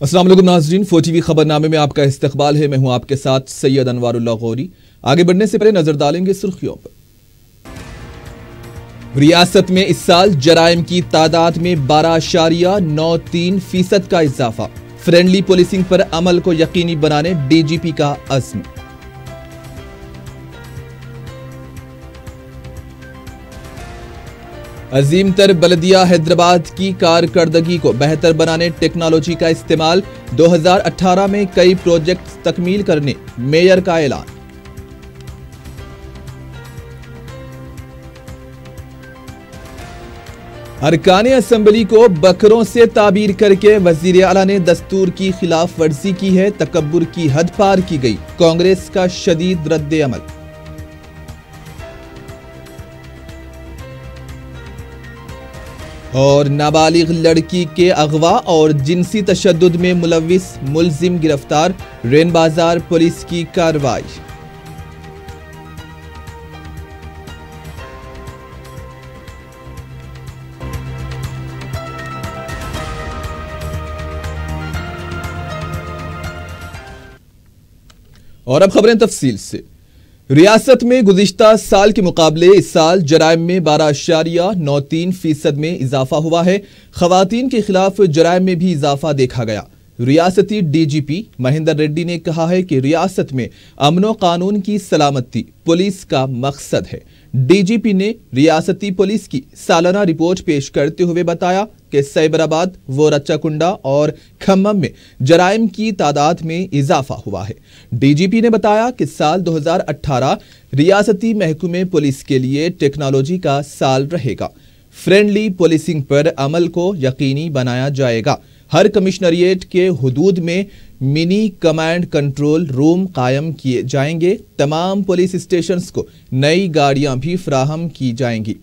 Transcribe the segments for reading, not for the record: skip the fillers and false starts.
अस्सलाम वालेकुम नाज़रीन, 4TV खबरनामे में आपका इस्तकबाल है। मैं हूं आपके साथ सैयद अनवारुल्लाह गौरी। आगे बढ़ने से पहले नजर डालेंगे सुर्खियों पर। रियासत में इस साल जराइम की तादाद में 12.93% का इजाफा। फ्रेंडली पुलिसिंग पर अमल को यकीनी बनाने डीजीपी का अज़्म। अजीम तर बल्दिया हैदराबाद की कारकर्दगी को बेहतर बनाने टेक्नोलॉजी का इस्तेमाल। 2018 में कई प्रोजेक्ट तकमील करने मेयर का ऐलान। अरकाने असेंबली को बकरों से ताबीर करके वजीर आला ने दस्तूर की खिलाफ वर्जी की है। तकब्बुर की हद पार की गई, कांग्रेस का शदीद रद्द अमल। और नाबालिग लड़की के अगवा और जिनसी तशद्दुद में मुलव्विस मुलजिम गिरफ्तार। रेन बाजार पुलिस की कार्रवाई। और अब खबरें तफसील से। रियासत में गुज़िश्ता साल के मुकाबले इस साल जराइम में 12.93% में इजाफा हुआ है। ख़वातीन के खिलाफ जराइम में भी इजाफा देखा गया। रियासती डीजीपी महेंद्र रेड्डी ने कहा है कि रियासत में अमन कानून की सलामती पुलिस का मकसद है। डीजीपी ने रियासती पुलिस की सालाना रिपोर्ट पेश करते हुए बताया कि सैबराबाद, वोरच्चाकुंडा और खम्मम में जराइम की तादाद में इजाफा हुआ है। डीजीपी ने बताया कि साल 2018 रियासती महकमे पुलिस के लिए टेक्नोलॉजी का साल रहेगा। फ्रेंडली पुलिसिंग पर अमल को यकीनी बनाया जाएगा। हर कमिश्नरिएट के हुदूद में मिनी कमांड कंट्रोल रूम कायम किए जाएंगे। तमाम पुलिस स्टेशंस को नई गाड़ियां भी फराहम की जाएंगी।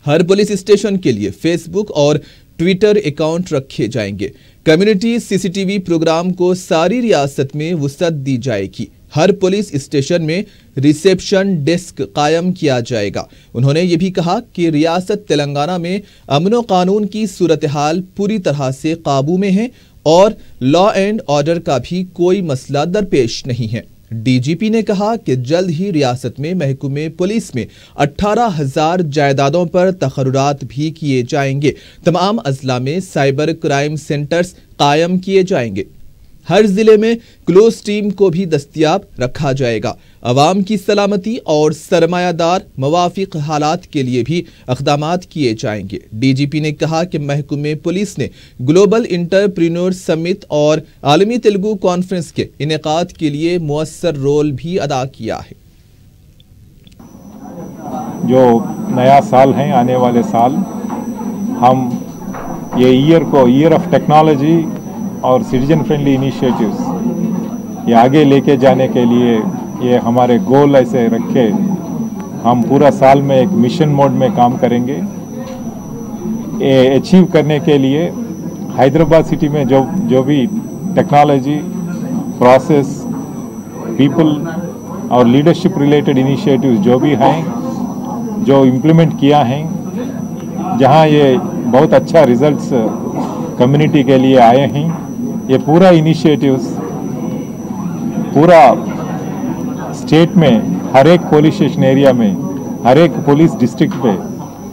हर पुलिस स्टेशन के लिए फेसबुक और ट्विटर अकाउंट रखे जाएंगे। कम्युनिटी सीसीटीवी प्रोग्राम को सारी रियासत में वुसअत दी जाएगी। हर पुलिस स्टेशन में रिसेप्शन डेस्क कायम किया जाएगा। उन्होंने ये भी कहा कि रियासत तेलंगाना में अमन कानून की सूरत हाल पूरी तरह से काबू में है और लॉ एंड ऑर्डर का भी कोई मसला दरपेश नहीं है। डीजीपी ने कहा कि जल्द ही रियासत में महकमे पुलिस में 18,000 जायदादों पर तकर्रुरात भी किए जाएंगे। तमाम अजला में साइबर क्राइम सेंटर्स कायम किए जाएंगे। हर जिले में क्लोज टीम को भी दस्तयाब रखा जाएगा। अवाम की सलामती और सरमायादार मवाफिक हालात के लिए भी इक़दामात किए जाएंगे। डीजीपी ने कहा कि महकमे पुलिस ने ग्लोबल इंटरप्रीन्योर समिट और आलमी तेलुगु कॉन्फ्रेंस के इनेकाद के लिए मुअस्सर रोल भी अदा किया है। जो नया साल है, आने वाले साल, हम ये ईयर ऑफ टेक्नोलॉजी और सिटीजन फ्रेंडली इनिशिएटिव्स ये आगे लेके जाने के लिए ये हमारे गोल ऐसे रखे हम पूरा साल में एक मिशन मोड में काम करेंगे। ये अचीव करने के लिए हैदराबाद सिटी में जो भी टेक्नोलॉजी, प्रोसेस, पीपल और लीडरशिप रिलेटेड इनिशिएटिव्स जो भी हैं, जो इम्प्लीमेंट किया है, जहां ये बहुत अच्छा रिजल्ट्स कम्युनिटी के लिए आए हैं, ये पूरा इनिशिएटिव्स पूरा स्टेट में हर एक पुलिस स्टेशन एरिया में, हर एक पुलिस डिस्ट्रिक्ट पे,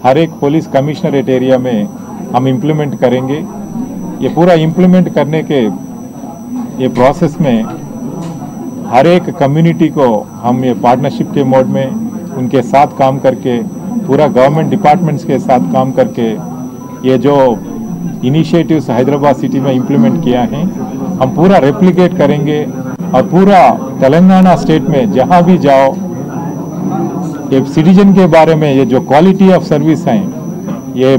हर एक पुलिस कमिश्नरेट एरिया में हम इम्प्लीमेंट करेंगे। ये पूरा इम्प्लीमेंट करने के ये प्रोसेस में हर एक कम्युनिटी को हम ये पार्टनरशिप के मोड में उनके साथ काम करके, पूरा गवर्नमेंट डिपार्टमेंट्स के साथ काम करके ये जो इनिशिएटिव्स हैदराबाद सिटी में इम्प्लीमेंट किया है, हम पूरा रेप्लिकेट करेंगे और पूरा तेलंगाना स्टेट में जहां भी जाओ, ये सिटीजन के बारे में ये जो क्वालिटी ऑफ सर्विस हैं, ये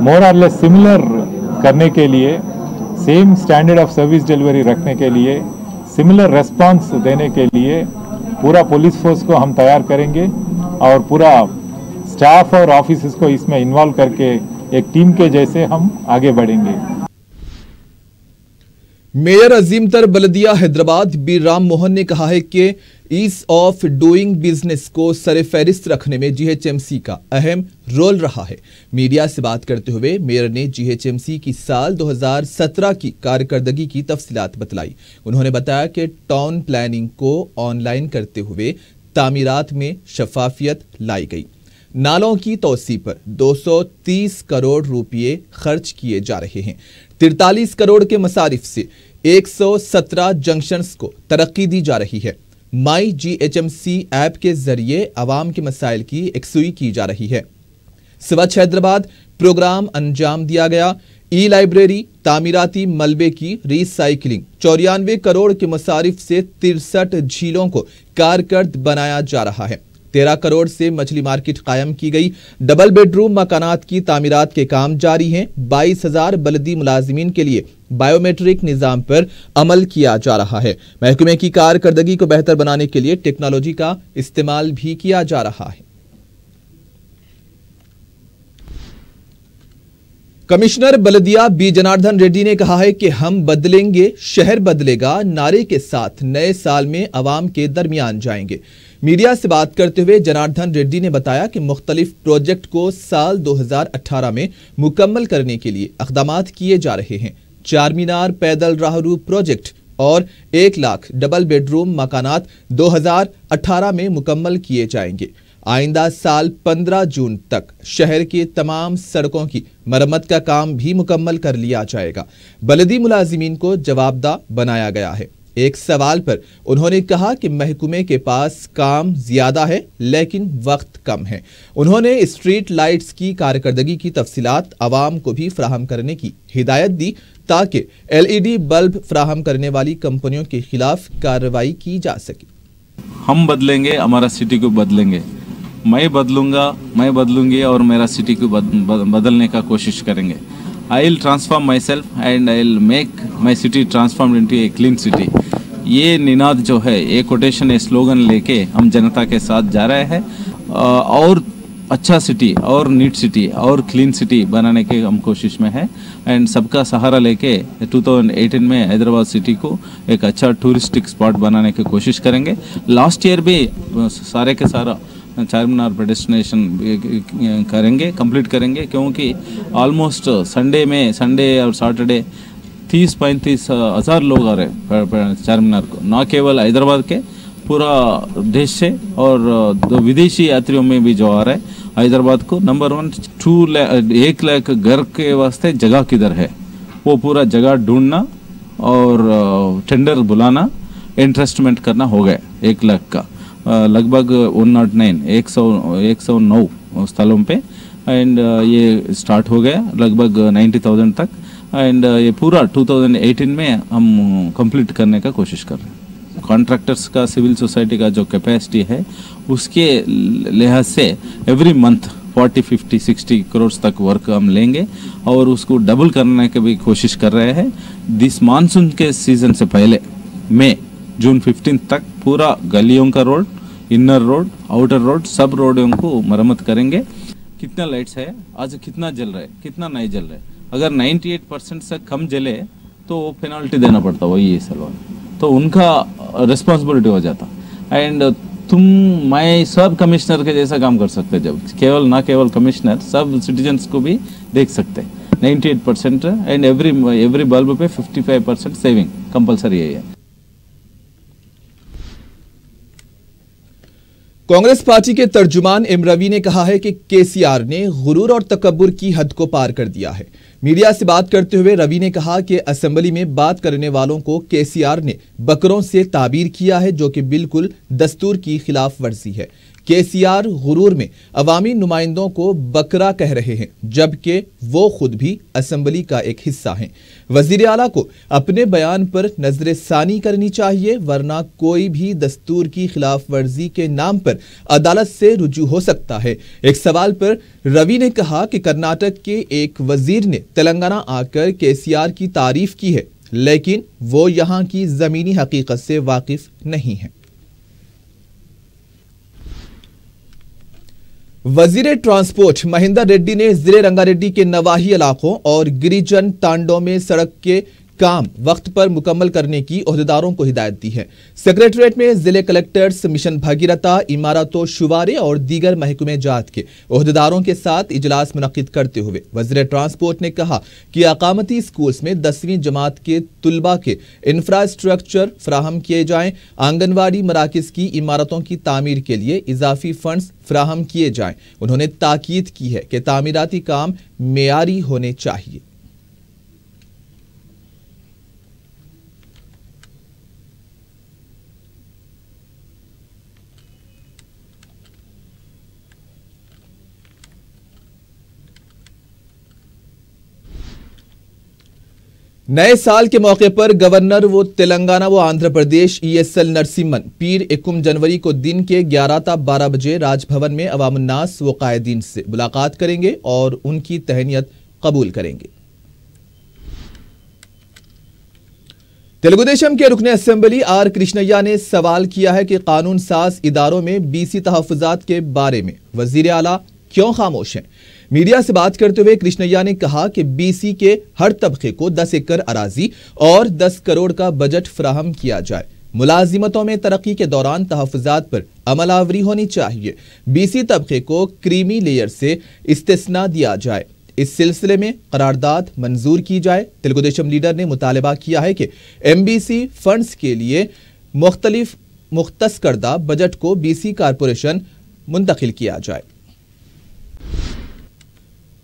मोर और लेस सिमिलर करने के लिए, same standard of service delivery रखने के लिए, सिमिलर रेस्पॉन्स देने के लिए पूरा पुलिस फोर्स को हम तैयार करेंगे और पूरा स्टाफ और ऑफिसर्स को इसमें इन्वॉल्व करके एक टीम के जैसे हम आगे बढ़ेंगे। मेयर अजीम तर बलदिया हैदराबाद बी राम मोहन ने कहा है कि ईज ऑफ डूइंग बिजनेस को सर-ए-फहरिस्त रखने में जीएचएमसी का अहम रोल रहा है। मीडिया से बात करते हुए मेयर ने जीएचएमसी की साल 2017 की कारकर्दगी की तफसीलात बतलाई। उन्होंने बताया कि टाउन प्लानिंग को ऑनलाइन करते हुए तामीरात में शफाफियत लाई गई। नालों की तोसी पर 230 करोड़ रुपये खर्च किए जा रहे हैं। 43 करोड़ के मसारिफ से 117 जंक्शन्स को तरक्की दी जा रही है। माई जीएचएमसी ऐप के जरिए आवाम के मसाइल की यकसुई की जा रही है। स्वच्छ हैदराबाद प्रोग्राम अंजाम दिया गया। ई लाइब्रेरी, तामीराती मलबे की रिसाइकलिंग, 94 करोड़ के मसारिफ से 63 झीलों को कारकर्द बनाया जा रहा है। 13 करोड़ से मछली मार्केट कायम की गई। डबल बेडरूम मकानात की तामीरात के काम जारी हैं। 22,000 बलदी मुलाजिमीन के लिए बायोमेट्रिक निजाम पर अमल किया जा रहा है। महकमे की कारकर्दगी को बेहतर बनाने के लिए टेक्नोलॉजी का इस्तेमाल भी किया जा रहा है। कमिश्नर बलदिया बी जनार्दन रेड्डी ने कहा है कि हम बदलेंगे, शहर बदलेगा नारे के साथ नए साल में अवाम के दरमियान जाएंगे। मीडिया से बात करते हुए जनार्दन रेड्डी ने बताया कि मुख्तलिफ प्रोजेक्ट को साल 2018 में मुकम्मल करने के लिए इक़दामात किए जा रहे हैं। चार मीनार पैदल राहरू प्रोजेक्ट और 1 लाख डबल बेडरूम मकानात 2018 में मुकम्मल किए जाएंगे। आइंदा साल 15 जून तक शहर के तमाम सड़कों की मरम्मत का काम भी मुकम्मल कर लिया जाएगा। बलदी मुलाजिमीन को जवाबदा बनाया गया है। एक सवाल पर उन्होंने कहा कि महकमे के पास काम ज्यादा है लेकिन वक्त कम है। उन्होंने स्ट्रीट लाइट्स की कारकर्दगी की तफसीलात आवाम को भी फराहम करने की हिदायत दी ताकि LED बल्ब फराहम करने वाली कंपनियों के खिलाफ कार्रवाई की जा सके। हम बदलेंगे, हमारा सिटी को बदलेंगे। मैं बदलूंगा, मैं बदलूंगी और मेरा सिटी को बदलने का कोशिश करेंगे। I will transform my self and I will make my city transform into a clean city. ये निनाद जो है, ये कोटेशन, ये स्लोगन लेके हम जनता के साथ जा रहे हैं और अच्छा सिटी और नीट सिटी और क्लीन सिटी बनाने के हम कोशिश में है। एंड सबका सहारा लेके 2018 में हैदराबाद सिटी को एक अच्छा टूरिस्टिक स्पॉट बनाने की कोशिश करेंगे। लास्ट ईयर भी सारे के सारा चार मीनार पेडेस्टिनेशन करेंगे, कंप्लीट करेंगे, क्योंकि ऑलमोस्ट संडे और सैटरडे 30-35 हज़ार लोग आ रहे हैं चार मीनार को, न केवल हैदराबाद के, पूरा देश से और विदेशी यात्रियों में भी जो आ रहे हैं हैदराबाद को। नंबर 1 1 लाख घर के वास्ते जगह किधर है, वो पूरा जगह ढूंढना और टेंडर बुलाना, इंटरेस्टमेंट करना हो गया 1 लाख का लगभग 109 स्थलों पे। एंड ये स्टार्ट हो गया लगभग 90,000 तक। एंड ये पूरा 2018 में हम कंप्लीट करने का कोशिश कर रहे हैं। कॉन्ट्रैक्टर्स का, सिविल सोसाइटी का जो कैपेसिटी है उसके लिहाज से एवरी मंथ 40, 50, 60 करोड़ तक वर्क हम लेंगे और उसको डबल करने की भी कोशिश कर रहे हैं। दिस मानसून के सीजन से पहले जून 15 तक पूरा गलियों का road, inner road, outer road, सब रोडों को मरम्मत करेंगे। कितना लाइट्स है आज, कितना जल रहा है, कितना नहीं जल रहा है। अगर 98% से कम जले तो पेनल्टी देना पड़ता, वही सवाल, तो उनका रिस्पॉन्सिबिलिटी हो जाता। एंड मैं सब कमिश्नर के जैसा काम कर सकते, जब ना केवल कमिश्नर, सब सिटीजन्स को भी देख सकते। 98% एंड एवरी बल्ब पे 55% सेविंग कंपलसरी है। कांग्रेस पार्टी के तर्जुमान एम रवि ने कहा है कि केसीआर ने गुरूर और तकब्बुर की हद को पार कर दिया है। मीडिया से बात करते हुए रवि ने कहा कि असेंबली में बात करने वालों को केसीआर ने बकरों से ताबीर किया है, जो कि बिल्कुल दस्तूर की खिलाफ वर्जी है। केसीआर गुरूर में अवामी नुमाइंदों को बकरा कह रहे हैं, जबकि वो खुद भी असेंबली का एक हिस्सा हैं। वजीर आला को अपने बयान पर नजरसानी करनी चाहिए, वरना कोई भी दस्तूर की खिलाफ वर्जी के नाम पर अदालत से रुजू हो सकता है। एक सवाल पर रवि ने कहा कि कर्नाटक के एक वजीर ने तेलंगाना आकर केसीआर की तारीफ की है, लेकिन वो यहाँ की जमीनी हकीकत से वाकिफ नहीं है। वजीर ट्रांसपोर्ट महेंद्र रेड्डी ने जिले रंगारेड्डी के नवाही इलाकों और गिरिजन तांडों में सड़क के काम वक्त पर मुकम्मल करने की ओहदेदारों को हिदायत दी है। सेक्रेटरीट में जिले कलेक्टर्स, मिशन भगीरथा, इमारतों, शुमारे और दीगर महकमे जात के ओहदेदारों के साथ इजलास मुनक्किद करते हुए वज़ीर ट्रांसपोर्ट ने कहा कि अकामती स्कूल्स में 10वीं जमात के तुलबा के इंफ्रास्ट्रक्चर फराहम किए जाएं, आंगनवाड़ी मराकज़ की इमारतों की तामीर के लिए इजाफी फंड्स फराहम किए जाएं। उन्होंने ताकीद की है कि तामीराती काम मेयारी होने चाहिए। नए साल के मौके पर गवर्नर वो तेलंगाना व आंध्र प्रदेश ESL नरसिम्हन पीर 1 जनवरी को दिन के 11 ता 12 बजे राजभवन में अवामुन्नास व कायदीन से मुलाकात करेंगे और उनकी तहनीत कबूल करेंगे। तेलुगुदेशम के रुकने असेंबली आर कृष्णయ్య ने सवाल किया है कि कानून साज इदारों में BC तहफ़्फ़ुज़ात के बारे में वज़ीर आला क्यों खामोश हैं। मीडिया से बात करते हुए कृष्णయ్య ने कहा कि BC के हर तबके को 10 एकड़ अराजी और 10 करोड़ का बजट फराहम किया जाए। मुलाजिमतों में तरक्की के दौरान तहफ़्फ़ुज़ात पर अमलावरी होनी चाहिए। BC तबके को क्रीमी लेयर से इस्तिस्ना दिया जाए। इस सिलसिले में करारदाद मंजूर की जाए। तेलुगुदेशम लीडर ने मुतालबा किया है कि MBC फंड्स के लिए मुख्तस करदा बजट को BC कारपोरेशन मुंतकिल किया जाए।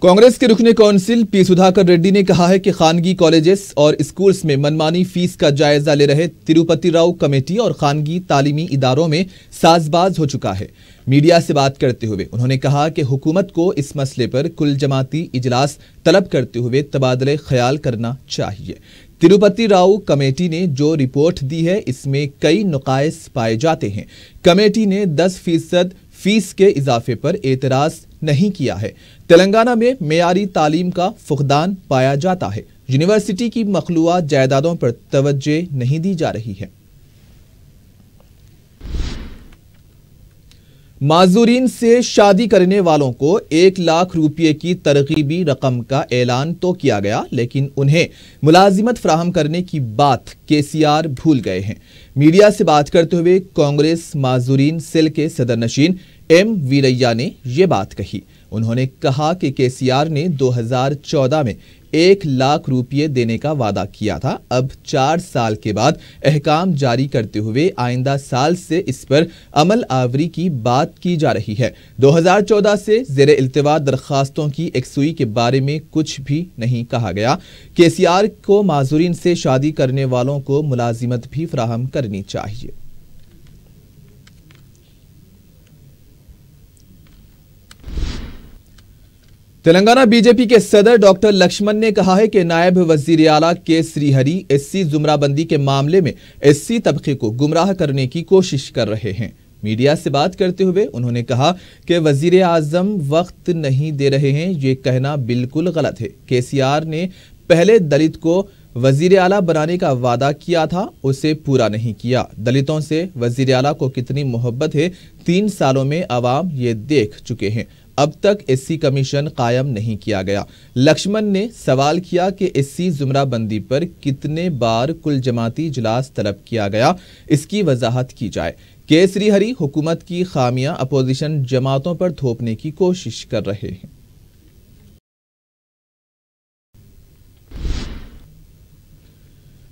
कांग्रेस के रुकने काउंसिल पी सुधाकर रेड्डी ने कहा है कि खानगी कॉलेजेस और स्कूल्स में मनमानी फीस का जायजा ले रहे तिरुपति राव कमेटी और खानगी तालीमी इदारों में साजबाज हो चुका है। मीडिया से बात करते हुए उन्होंने कहा कि हुकूमत को इस मसले पर कुल जमाती इजलास तलब करते हुए तबादले ख्याल करना चाहिए। तिरुपति राव कमेटी ने जो रिपोर्ट दी है इसमें कई नुकाइस पाए जाते हैं। कमेटी ने 10% फीस के इजाफे पर एतराज नहीं किया है। तेलंगाना में मेयारी तालीम का फुकदान पाया जाता है। यूनिवर्सिटी की मखलूआ जायदादों पर तवज्जो नहीं दी जा रही है। माजूरीन से शादी करने वालों को 1 लाख रुपये की तरगीबी रकम का ऐलान तो किया गया, लेकिन उन्हें मुलाजिमत फराहम करने की बात KCR भूल गए हैं। मीडिया से बात करते हुए कांग्रेस माजूरीन सेल के सदर नशीन M वीरैया ने ये बात कही। उन्होंने कहा कि KCR ने 2014 में 1 लाख रुपये देने का वादा किया था। अब 4 साल के बाद अहकाम जारी करते हुए आइंदा साल से इस पर अमल आवरी की बात की जा रही है। 2014 से ज़ेरे इल्तिवा दरखास्तों की एकसुई के बारे में कुछ भी नहीं कहा गया। KCR को माजूरीन से शादी करने वालों को मुलाजिमत भी फराहम करनी चाहिए। तेलंगाना बीजेपी के सदर डॉक्टर लक्ष्मण ने कहा है कि नायब वजीर आला के श्रीहरि SC जुमराबंदी के मामले में SC तबके को गुमराह करने की कोशिश कर रहे हैं। मीडिया से बात करते हुए उन्होंने कहा कि वजीर आजम वक्त नहीं दे रहे हैं, ये कहना बिल्कुल गलत है। KCR ने पहले दलित को वजीर आला बनाने का वादा किया था, उसे पूरा नहीं किया। दलितों से वजीर आला को कितनी मोहब्बत है 3 सालों में अवाम ये देख चुके हैं। अब तक SC कमीशन कायम नहीं किया गया। लक्ष्मण ने सवाल किया कि SC जुमराबंदी पर कितने बार कुल जमाती इजलास तलब किया गया, इसकी वजाहत की जाए। के श्रीहरि हुकूमत की खामियां अपोजिशन जमातों पर थोपने की कोशिश कर रहे हैं।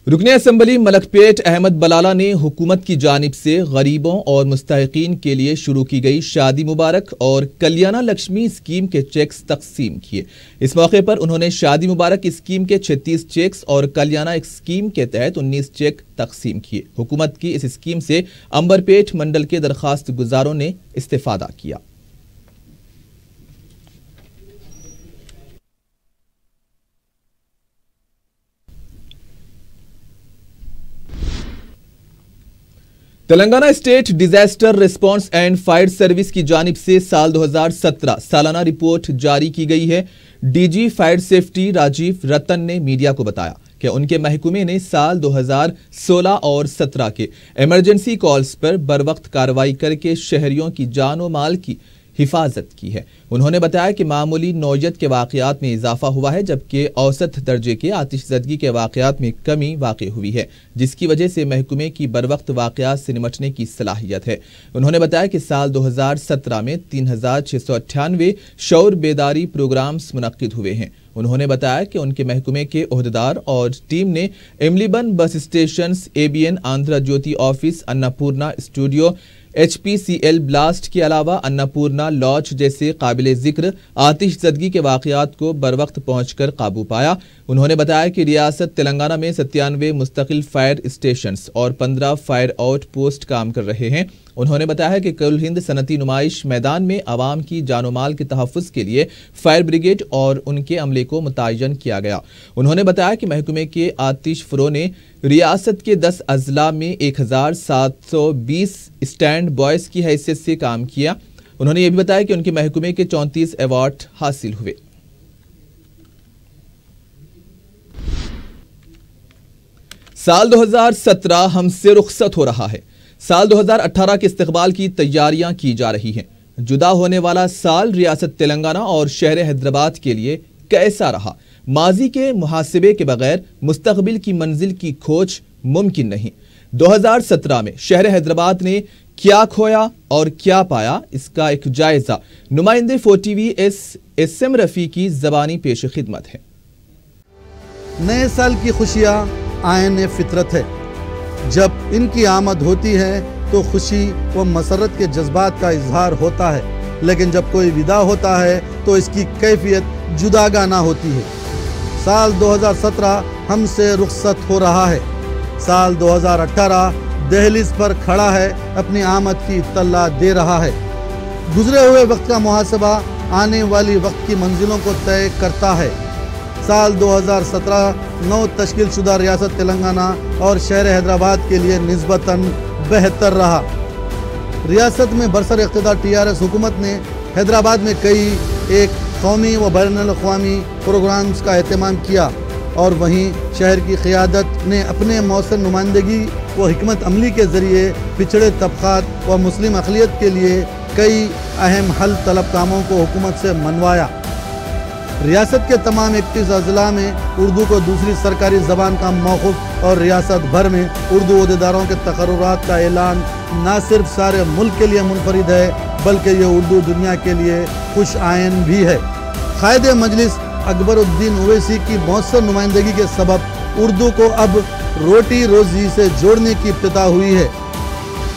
रुकने असेंबली मलकपेट अहमद बलाला ने हुकूमत की जानिब से गरीबों और मुस्तहिकीन के लिए शुरू की गई शादी मुबारक और कल्याणा लक्ष्मी स्कीम के चेक्स तकसीम किए। इस मौके पर उन्होंने शादी मुबारक स्कीम के 36 चेक्स और कल्याणा स्कीम के तहत 19 चेक तकसीम किए। हुकूमत की इस स्कीम से अंबरपेट मंडल के दरखास्त गुजारों ने इस्तेफादा किया। Telangana state disaster response and fire service की जानिब से साल 2017 सालाना रिपोर्ट जारी की गई है। DG फायर सेफ्टी राजीव रतन ने मीडिया को बताया कि उनके महकमे ने साल 2016 और 17 के इमरजेंसी कॉल्स पर बरवक्त कार्रवाई करके शहरियों की जान और माल की حفاظت کی ہے۔ انہوں نے بتایا کہ معمولی نوعیت کے واقعات میں اضافہ ہوا ہے، جبکہ اوسط درجے کے آتش زدگی کے واقعات میں کمی واقع ہوئی ہے، جس کی وجہ سے محکمے کی بروقت واقعات سے نمٹنے کی صلاحیت ہے۔ انہوں نے بتایا کہ سال 2017 میں 3698 شعور بیداری پروگرامز منعقد ہوئے ہیں۔ انہوں نے بتایا کہ ان کے محکمے کے عہدیدار اور ٹیم نے Imlibun bus stations, ABN Andhra Jyothi office, Annapurna studio, HPCL blast کے علاوہ اناپورنا لاج جیسے قابل ذکر آتش زدگی کے واقعات کو بروقت پہنچ کر قابو پایا۔ انہوں نے بتایا کہ ریاست تلنگانہ میں 97 مستقل فائر اسٹیشنز اور 15 فائر آؤٹ پوسٹ کام کر رہے ہیں۔ انہوں نے بتایا کہ کل ہند صنعتی نمائش میدان میں عوام کی جان و مال کے تحفظ کے لیے فائر بریگیڈ اور ان کے عملے کو متعین کیا گیا۔ انہوں نے بتایا کہ محکمے کے آتش فروع نے ریاست کے 10 اضلاع میں 1720 اسٹینڈ بوائز کی حیثیت سے کام کیا۔ انہوں نے یہ بھی بتایا کہ ان کے محکمے کے 34 ایوارڈ حاصل ہوئے۔ سال 2017 ہم سے رخصت ہو رہا ہے۔ سال 2018 کے استقبال کی تیاریاں کی جا رہی ہیں۔ جدا ہونے والا سال ریاست تلنگانہ اور شہر حیدرآباد کے لیے کیسا رہا؟ ماضی کے محاسبے کے بغیر مستقبل کی منزل کی کھوج ممکن نہیں۔ 2017 میں شہر حیدرآباد نے کیا کھویا اور کیا پایا، اس کا ایک جائزہ نمائندے 4TV SM رفیع کی زبانی پیش خدمت ہے۔ نئے سال کی خوشیاں آئین فطرت ہے۔ جب ان کی آمد ہوتی ہے تو خوشی و مسرت کے جذبات کا اظہار ہوتا ہے، لیکن جب کوئی ودا ہوتا ہے تو اس کی کیفیت جداگانہ ہوتی ہے۔ سال 2017 ہم سے رخصت ہو رہا ہے۔ سال 2018 دہلیز پر کھڑا ہے، اپنی آمد کی اطلاع دے رہا ہے۔ گزرے ہوئے وقت کا محاسبہ آنے والی وقت کی منزلوں کو طے کرتا ہے۔ سال 2017 نو تشکیل شدہ ریاست تلنگانہ اور شہر حیدرآباد کے لیے نسبتاً بہتر رہا۔ ریاست میں برسر اقتدار TRS حکومت نے حیدرآباد میں کئی ایک قومی و بین الاقوامی پروگرامز کا اہتمام کیا، اور وہیں شہر کی قیادت نے اپنے مؤثر نمائندگی و حکمت عملی کے ذریعے پچھڑے طبقات و مسلم اقلیت کے لیے کئی اہم حل طلب کاموں کو حکومت سے منوایا۔ ریاست کے تمام 31 اضلاع میں اردو کو دوسری سرکاری زبان کا موقف اور ریاست بھر میں اردو عہدیداروں کے تقررات کا اعلان نہ صرف سارے ملک کے لیے منفرد ہے، بلکہ یہ اردو دنیا کے لیے خوش آئین بھی ہے۔ قائد مجلس اکبر الدین اویسی کی مؤثر نمائندگی کے سبب اردو کو اب روٹی روزی سے جوڑنے کی ابتدا ہوئی ہے۔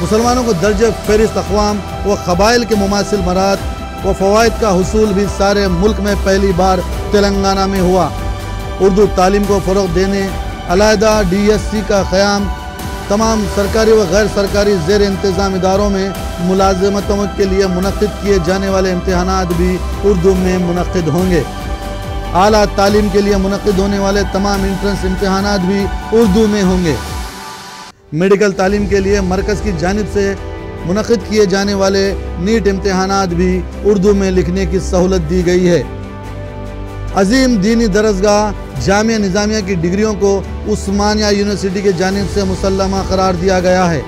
مسلمانوں کو درجہ فہرست اقوام و قبائل کے مماثل مراد و فوائد کا حصول بھی سارے ملک میں پہلی بار تلنگانہ میں ہوا۔ اردو تعلیم کو فروغ دینے علیحدہ DSC کا قیام، تمام سرکاری و غیر سرکاری زیر انتظام اداروں میں ملازمتوں کے لیے منعقد کیے جانے والے امتحانات بھی اردو میں منعقد ہوں گے۔ اعلیٰ تعلیم کے لیے منعقد ہونے والے تمام انٹرنس امتحانات بھی اردو میں ہوں گے۔ میڈیکل تعلیم کے لیے مرکز کی جانب سے منعقد کیے جانے والے نیٹ امتحانات بھی اردو میں لکھنے کی سہولت دی گئی ہے۔ عظیم دینی درسگاہ جامعہ نظامیہ کی ڈگریوں کو عثمانیہ یونیورسٹی کی جانب سے مسلمہ قرار دیا گیا ہے۔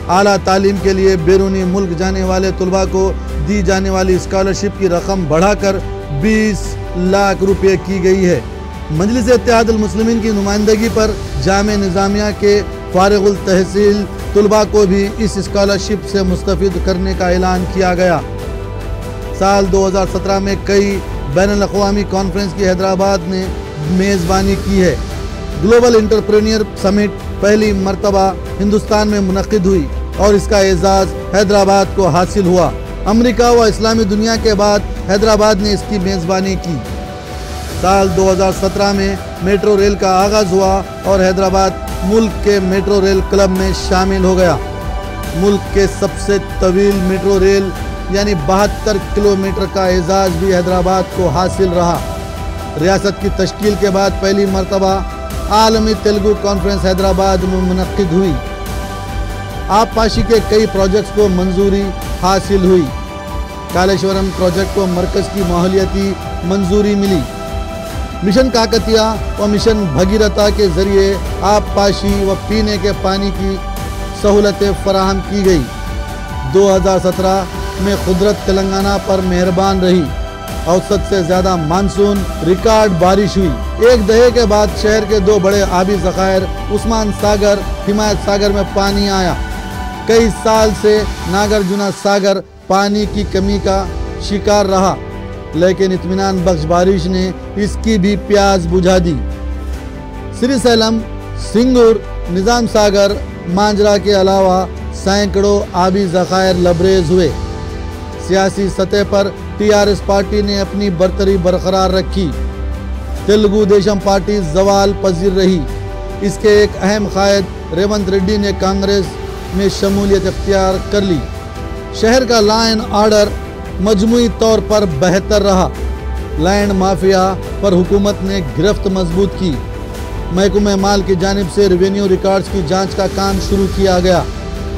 اعلیٰ تعلیم کے لیے بیرونی ملک جانے والے طلباء کو دی جانے والی اسکالرشپ کی رقم بڑھا کر 20 لاکھ روپے کی گئی ہے۔ مجلس اتحاد المسلمین کی نمائندگی پر جامعہ نظامیہ کے فارغ التحصیل طلباء کو بھی اس اسکالرشپ سے مستفید کرنے کا اعلان کیا گیا۔ سال 2017 میں کئی بین الاقوامی کانفرنس کی حیدرآباد نے میزبانی کی ہے۔ گلوبل انٹرپرینیور سمٹ پہلی مرتبہ ہندوستان میں منعقد ہوئی اور اس کا اعزاز حیدرآباد کو حاصل ہوا۔ امریکہ و اسلامی دنیا کے بعد حیدرآباد نے اس کی میزبانی کی۔ سال 2017 میں میٹرو ریل کا آغاز ہوا اور حیدرآباد ملک کے میٹرو ریل کلب میں شامل ہو گیا۔ ملک کے سب سے طویل میٹرو ریل یعنی 72 کلومیٹر کا اعزاز بھی حیدرآباد کو حاصل رہا۔ ریاست کی تشکیل کے بعد پہلی مرتبہ عالمی تیلگو کانفرنس حیدرآباد میں منعقد ہوئی۔ آب پاشی کے کئی پروجیکٹس کو منظوری حاصل ہوئی۔ کالیشورم پروجیکٹ کو مرکز کی ماحولیاتی منظوری ملی۔ مشن کاکتیہ و مشن بھگیرتا کے ذریعے آب پاشی و پینے کے پانی کی سہولتیں فراہم کی گئی۔ 2017 میں قدرت تلنگانہ پر مہربان رہی۔ اوسط سے زیادہ مانسون ریکارڈ بارش ہوئی۔ ایک دہے کے بعد شہر کے دو بڑے آبی ذخائر عثمان ساگر، حمایت ساگر میں پانی آیا۔ کئی سال سے ناگرجنا ساگر پانی کی کمی کا شکار رہا، لیکن اطمینان بخش بارش نے اس کی بھی پیاس بجھا دی۔ سری سیلم، سنگور، نظام ساگر، مانجرا کے علاوہ سینکڑوں آبی ذخائر لبریز ہوئے۔ سیاسی سطح پر ٹی آر ایس پارٹی نے اپنی برتری برقرار رکھی۔ تلگو دیشم پارٹی زوال پذیر رہی۔ اس کے ایک اہم قائد ریونت ریڈی نے کانگریس میں شمولیت اختیار کر لی۔ شہر کا لا اینڈ آرڈر مجموعی طور پر بہتر رہا۔ لینڈ مافیا پر حکومت نے گرفت مضبوط کی۔ محکمہ مال کی جانب سے ریونیو ریکارڈز کی جانچ کا کام شروع کیا گیا۔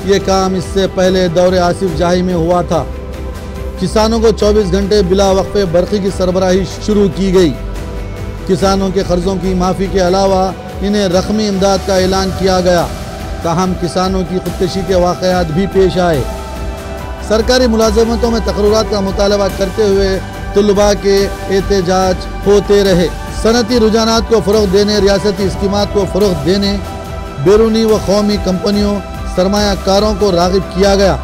یہ کام اس سے پہلے دور آصف جاہی میں ہوا تھا۔ کسانوں کو 24 گھنٹے بلا وقفے برقی کی سربراہی شروع کی گئی۔ کسانوں کے قرضوں کی معافی کے علاوہ انہیں رقمی امداد کا اعلان کیا گیا۔ تاہم کسانوں کی خودکشی کے واقعات بھی پیش آئے۔ سرکاری ملازمتوں میں تقررات کا مطالبہ کرتے ہوئے طلباء کے احتجاج ہوتے رہے۔ صنعتی رجحانات کو فروغ دینے، ریاستی اسکیمات کو فروغ دینے، بیرونی و قومی کمپنیوں، سرمایہ کاروں کو راغب کیا گیا۔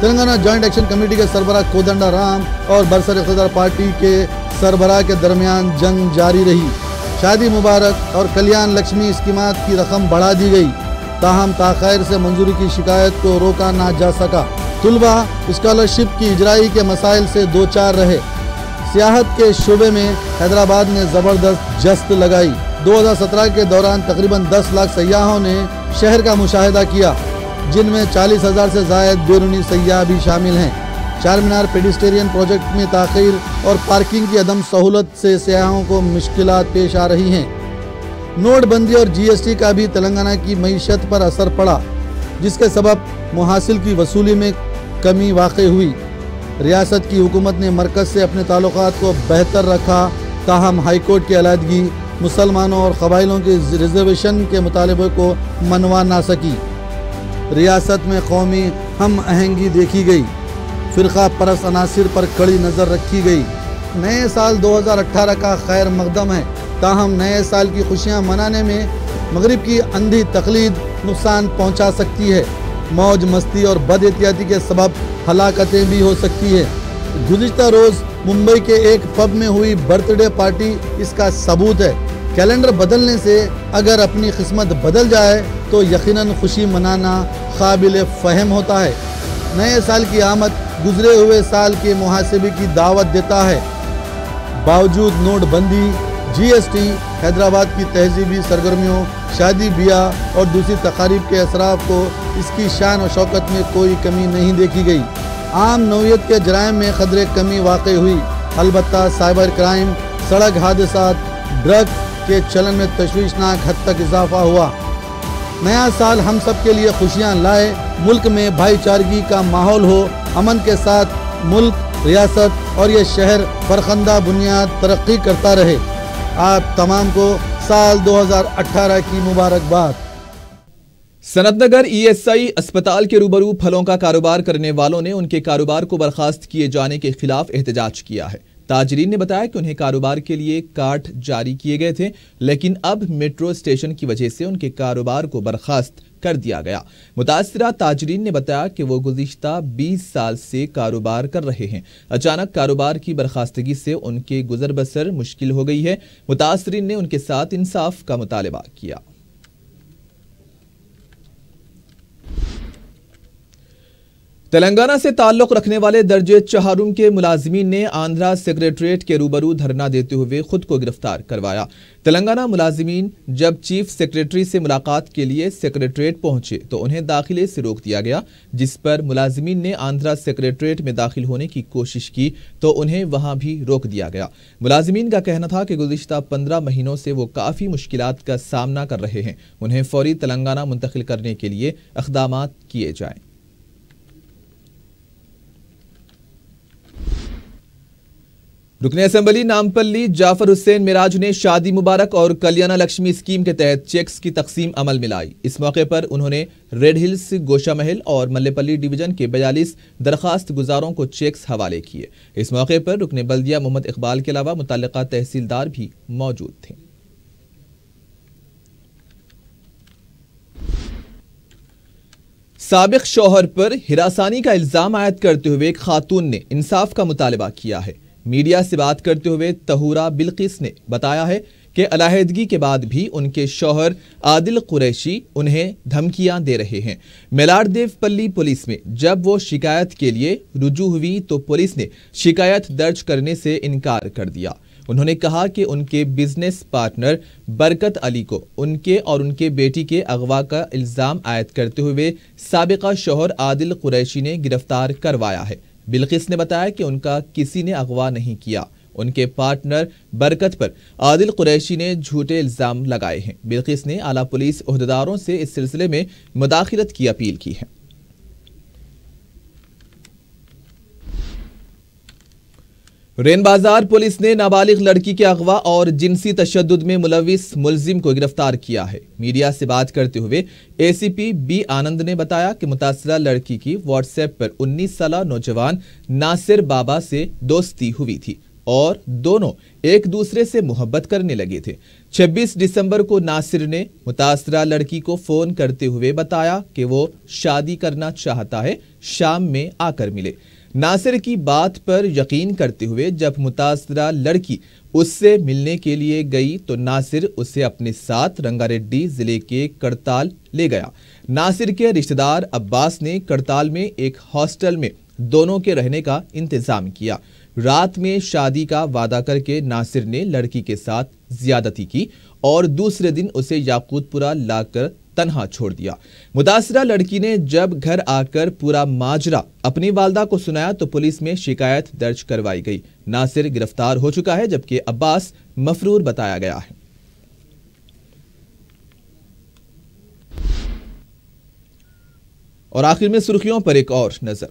تلنگانہ جوائنٹ ایکشن کمیٹی کے سربراہ کودنڈا رام اور برسر اقتدار پارٹی کے سربراہ کے درمیان جنگ جاری رہی۔ شادی مبارک اور کلیان لکشمی اسکیمات کی رقم بڑھا دی گئی، تاہم تاخیر سے منظوری کی شکایت کو روکا نہ جا سکا۔ طلباء اسکالرشپ کی اجرائی کے مسائل سے دوچار رہے۔ سیاحت کے شعبے میں حیدرآباد نے زبردست جست لگائی۔ 2017 کے دوران تقریباً 10 لاکھ سیاحوں نے شہر کا مشاہدہ کیا، جن میں 40,000 سے زائد بیرونی سیاح بھی شامل ہیں۔ چار مینار پیڈسٹرین پروجیکٹ میں تاخیر اور پارکنگ کی عدم سہولت سے سیاحوں کو مشکلات پیش آ رہی ہیں۔ نوٹ بندی اور جی ایس ٹی کا بھی تلنگانہ کی معیشت پر اثر پڑا، جس کے سبب محاصل کی وصولی میں کمی واقع ہوئی۔ ریاست کی حکومت نے مرکز سے اپنے تعلقات کو بہتر رکھا، تاہم ہائی کورٹ کی علیحدگی مسلمانوں اور قبائلیوں کے ریزرویشن کے مطالبے کو منوا نہ سکی۔ ریاست میں قومی ہم آہنگی دیکھی گئی، فرقہ پرست عناصر پر کڑی نظر رکھی گئی۔ نئے سال 2018 کا خیر مقدم ہے، تاہم نئے سال کی خوشیاں منانے میں مغرب کی اندھی تقلید نقصان پہنچا سکتی ہے۔ موج مستی اور بد احتیاطی کے سبب ہلاکتیں بھی ہو سکتی ہے۔ گزشتہ روز ممبئی کے ایک پب میں ہوئی برتھ ڈے پارٹی اس کا ثبوت ہے۔ کیلنڈر بدلنے سے اگر اپنی قسمت بدل جائے تو یقیناً خوشی منانا قابل فہم ہوتا ہے۔ نئے سال کی آمد گزرے ہوئے سال کے محاسبے کی دعوت دیتا ہے۔ باوجود نوٹ بندی، جی ایس ٹی، حیدرآباد کی تہذیبی سرگرمیوں، شادی بیاہ اور دوسری تقاریب کے اثرات کو اس کی شان و شوکت میں کوئی کمی نہیں دیکھی گئی۔ عام نوعیت کے جرائم میں قدرے کمی واقع ہوئی، البتہ سائبر کرائم، سڑک حادثات، ڈرگ کے چلن میں تشویشناک حد تک اضافہ ہوا۔ نیا سال ہم سب کے لیے خوشیاں لائے، ملک میں بھائی چارگی کا ماحول ہو، امن کے ساتھ ملک، ریاست اور یہ شہر فرخندہ بنیاد ترقی کرتا رہے۔ آپ تمام کو سال 2018 کی مبارکباد۔ سنت نگر ای ایس آئی اسپتال کے روبرو پھلوں کا کاروبار کرنے والوں نے ان کے کاروبار کو برخاست کیے جانے کے خلاف احتجاج کیا ہے۔ تاجرین نے بتایا کہ انہیں کاروبار کے لیے کارڈ جاری کیے گئے تھے، لیکن اب میٹرو اسٹیشن کی وجہ سے ان کے کاروبار کو برخاست کر دیا گیا۔ متاثرہ تاجرین نے بتایا کہ وہ گزشتہ 20 سال سے کاروبار کر رہے ہیں، اچانک کاروبار کی برخاستگی سے ان کے گزر بسر مشکل ہو گئی ہے۔ متاثرین نے ان کے ساتھ انصاف کا مطالبہ کیا۔ تلنگانہ سے تعلق رکھنے والے درجے چہارم کے ملازمین نے آندھرا سیکریٹریٹ کے روبرو دھرنا دیتے ہوئے خود کو گرفتار کروایا۔ تلنگانہ ملازمین جب چیف سیکریٹری سے ملاقات کے لیے سیکریٹریٹ پہنچے تو انہیں داخلے سے روک دیا گیا، جس پر ملازمین نے آندھرا سیکریٹریٹ میں داخل ہونے کی کوشش کی تو انہیں وہاں بھی روک دیا گیا۔ ملازمین کا کہنا تھا کہ گزشتہ 15 مہینوں سے وہ کافی مشکلات کا سامنا کر رہے ہیں، انہیں فوری تلنگانہ منتقل کرنے کے لیے اقدامات کیے جائیں۔ रुकने असेंबली नामपल्ली जाफर हुसैन मिराज ने शादी मुबारक और कल्याणा लक्ष्मी स्कीम के तहत चेक्स की तकसीम अमल में लाई। इस मौके पर उन्होंने रेड हिल्स, गोशा महल और मल्लेपल्ली डिवीजन के 42 दरखास्त गुजारों को चेक्स हवाले किए। इस मौके पर रुकने बल्दिया मोहम्मद इकबाल के अलावा मुतल्लिका तहसीलदार भी मौजूद थे। साबिक शौहर पर हिरासानी का इल्जाम आयद करते हुए एक खातून ने इंसाफ का मुतालबा किया है। मीडिया से बात करते हुए तहूरा बिल्किस ने बताया है कि अलहदगी के बाद भी उनके शौहर आदिल कुरैशी उन्हें धमकियां दे रहे हैं। मेलारदेवपल्ली पुलिस में जब वो शिकायत के लिए रुजू हुई तो पुलिस ने शिकायत दर्ज करने से इनकार कर दिया। उन्होंने कहा कि उनके बिजनेस पार्टनर बरकत अली को उनके और उनके बेटी के अगवा का इल्जाम आयद करते हुए साबिका शौहर आदिल कुरैशी ने गिरफ्तार करवाया है। बिल्किस ने बताया कि उनका किसी ने अगवा नहीं किया। उनके पार्टनर बरकत पर आदिल कुरैशी ने झूठे इल्जाम लगाए हैं। बिल्किस ने आला पुलिस ओहदेदारों से इस सिलसिले में मुदाखलत की अपील की है। रेन बाजार पुलिस ने नाबालिग लड़की के अगवा और जिनसी तशद्दुद में मुलविस मुलजिम को गिरफ्तार किया है। मीडिया से बात करते हुए एसीपी बी आनंद ने बताया कि मुतासरा लड़की की व्हाट्सएप पर 19 साला नौजवान नासिर बाबा से दोस्ती हुई थी और दोनों एक दूसरे से मोहब्बत करने लगे थे। 26 दिसंबर को नासिर ने मुतासरा लड़की को फोन करते हुए बताया कि वो शादी करना चाहता है, शाम में आकर मिले। नासिर की बात पर यकीन करते हुए जब मुतासरा लड़की उससे मिलने के लिए गई तो नासिर उसे अपने साथ रंगारेड्डी जिले के करताल ले गया। नासिर के रिश्तेदार अब्बास ने करताल में एक हॉस्टल में दोनों के रहने का इंतजाम किया। रात में शादी का वादा करके नासिर ने लड़की के साथ ज्यादती की और दूसरे दिन उसे याकूतपुरा लाकर तन्हा छोड़ दिया। मुतासरा लड़की ने जब घर आकर पूरा माजरा अपनी वालदा को सुनाया तो पुलिस में शिकायत दर्ज करवाई गई। नासिर गिरफ्तार हो चुका है जबकि अब्बास मफरूर बताया गया है। और आखिर में सुर्खियों पर एक और नजर।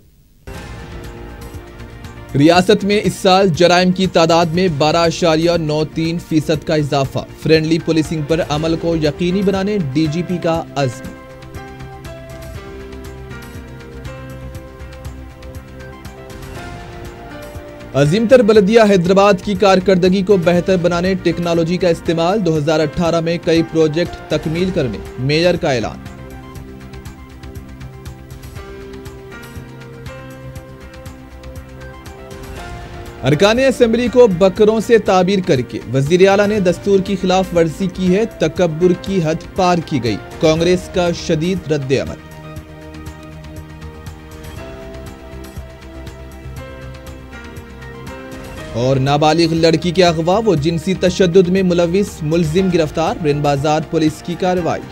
रियासत में इस साल जराइम की तादाद में 12.93% का इजाफा। फ्रेंडली पुलिसिंग पर अमल को यकीनी बनाने डीजीपी का अज़्म। अजीमतर बलदिया हैदराबाद की कारकर्दगी को बेहतर बनाने टेक्नोलॉजी का इस्तेमाल। 2018 में कई प्रोजेक्ट तकमील करने मेयर का ऐलान। अरकाने असेंबली को बकरों से ताबीर करके वजीर आला ने दस्तूर की खिलाफ वर्जी की है। तकब्बुर की हद पार की गई, कांग्रेस का शदीद रद्द अमल। और नाबालिग लड़की के अगवा व जिनसी तशद्दुद में मुलविस मुलजिम गिरफ्तार। रेन बाजार पुलिस की कार्रवाई।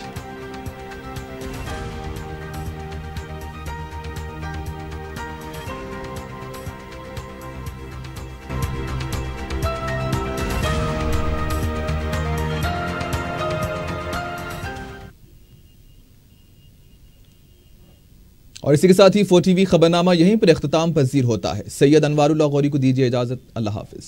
और इसी के साथ ही 4TV खबरनामा यहीं पर इख्तिताम पजीर होता है। सैयद अनवारुल्लाह गौरी को दीजिए इजाजत। अल्लाह हाफिज।